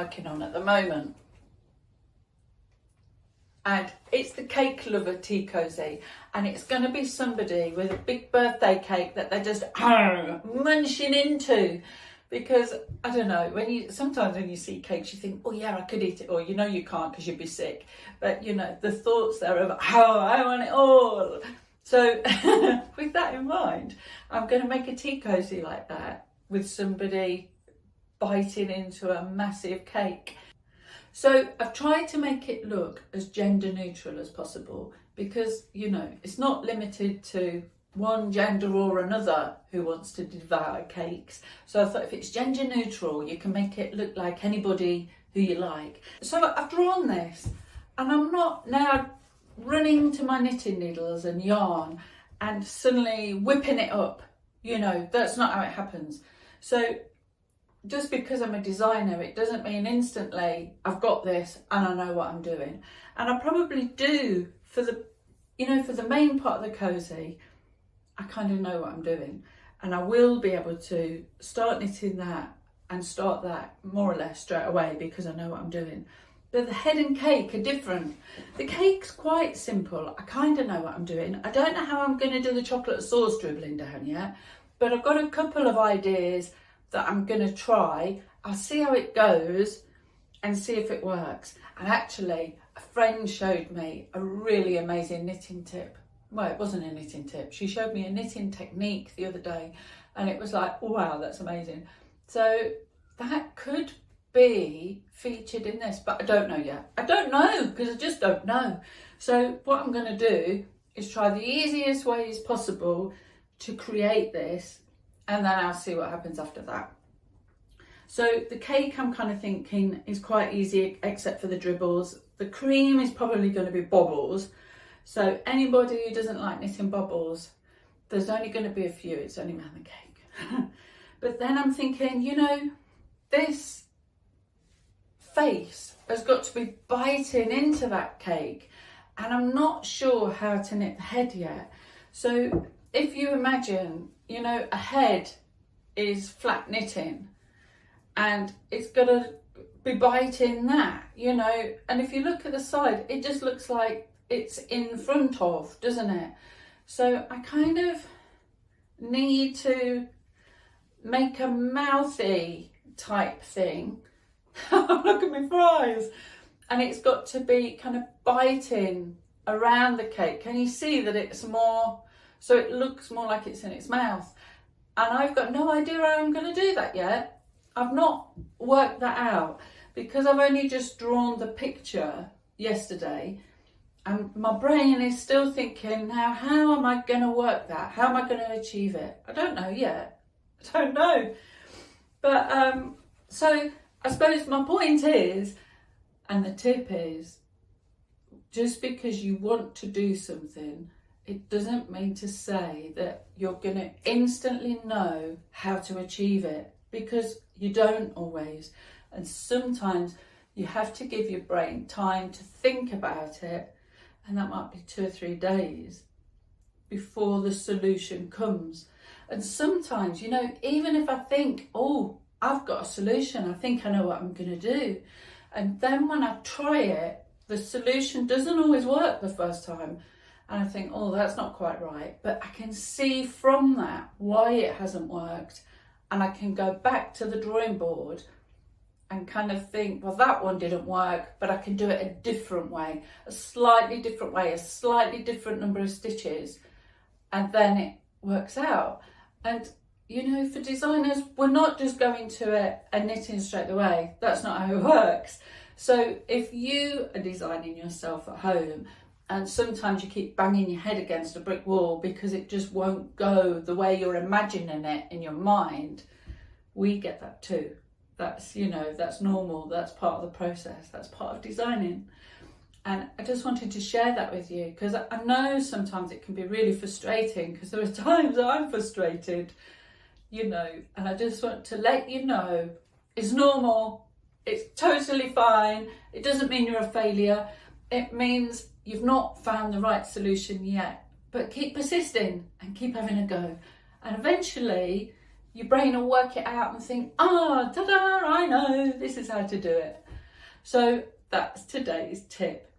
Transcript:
working on at the moment. And it's the cake lover Tea Cosy, and it's going to be somebody with a big birthday cake that they're just munching into, because I don't know, sometimes when you see cakes you think, oh yeah, I could eat it, or you know you can't because you'd be sick, but you know the thoughts there of, oh, I want it all. So with that in mind, I'm going to make a Tea Cosy like that, with somebody biting into a massive cake. So I've tried to make it look as gender neutral as possible, because, you know, it's not limited to one gender or another who wants to devour cakes. So I thought if it's gender neutral, you can make it look like anybody who you like. So I've drawn this, and I'm not now running to my knitting needles and yarn and suddenly whipping it up. You know, that's not how it happens. So just because I'm a designer, it doesn't mean instantly I've got this and I know what I'm doing. And I probably do for the, you know, for the main part of the cozy, I kind of know what I'm doing, and I will be able to start knitting that and start that more or less straight away because I know what I'm doing. But the head and cake are different. The cake's quite simple. I kind of know what I'm doing. I don't know how I'm going to do the chocolate sauce dribbling down yet, but I've got a couple of ideas that I'm going to try. I'll see how it goes and see if it works. And actually, a friend showed me a really amazing knitting tip. Well, it wasn't a knitting tip. She showed me a knitting technique the other day, and it was like, wow, that's amazing. So that could be featured in this, but I don't know yet. I don't know, because I just don't know. So what I'm going to do is try the easiest ways possible to create this, and then I'll see what happens after that. So the cake, I'm kind of thinking, is quite easy except for the dribbles. The cream is probably going to be bobbles. So anybody who doesn't like knitting bobbles, there's only going to be a few. It's only man the cake. But then I'm thinking, you know, this face has got to be biting into that cake, and I'm not sure how to knit the head yet. So if you imagine, you know, a head is flat knitting and it's got to be biting that, you know, and if you look at the side, it just looks like it's in front of, doesn't it? So I kind of need to make a mouthy type thing. Look at my fries. And it's got to be kind of biting around the cake. Can you see that it's more, so it looks more like it's in its mouth? And I've got no idea how I'm going to do that yet. I've not worked that out because I've only just drawn the picture yesterday, and my brain is still thinking, now how am I going to work that? How am I going to achieve it? I don't know yet. I don't know. But so I suppose my point is, and the tip is, just because you want to do something, it doesn't mean to say that you're going to instantly know how to achieve it, because you don't always. And sometimes you have to give your brain time to think about it, and that might be 2 or 3 days before the solution comes. And sometimes, you know, even if I think, oh, I've got a solution, I think I know what I'm going to do, and then when I try it, the solution doesn't always work the first time, and I think, oh, that's not quite right. But I can see from that why it hasn't worked, and I can go back to the drawing board and kind of think, well, that one didn't work, but I can do it a different way, a slightly different way, a slightly different number of stitches, and then it works out. And, you know, for designers, we're not just going to it and knitting straight away. That's not how it works. So if you are designing yourself at home and sometimes you keep banging your head against a brick wall because it just won't go the way you're imagining it in your mind, we get that too. That's, you know, that's normal. That's part of the process. That's part of designing. And I just wanted to share that with you because I know sometimes it can be really frustrating, because there are times I'm frustrated, you know, and I just want to let you know it's normal. It's totally fine. It doesn't mean you're a failure. It means you've not found the right solution yet, but keep persisting and keep having a go. And eventually your brain will work it out and think, ah, ta-da, I know, this is how to do it. So that's today's tip.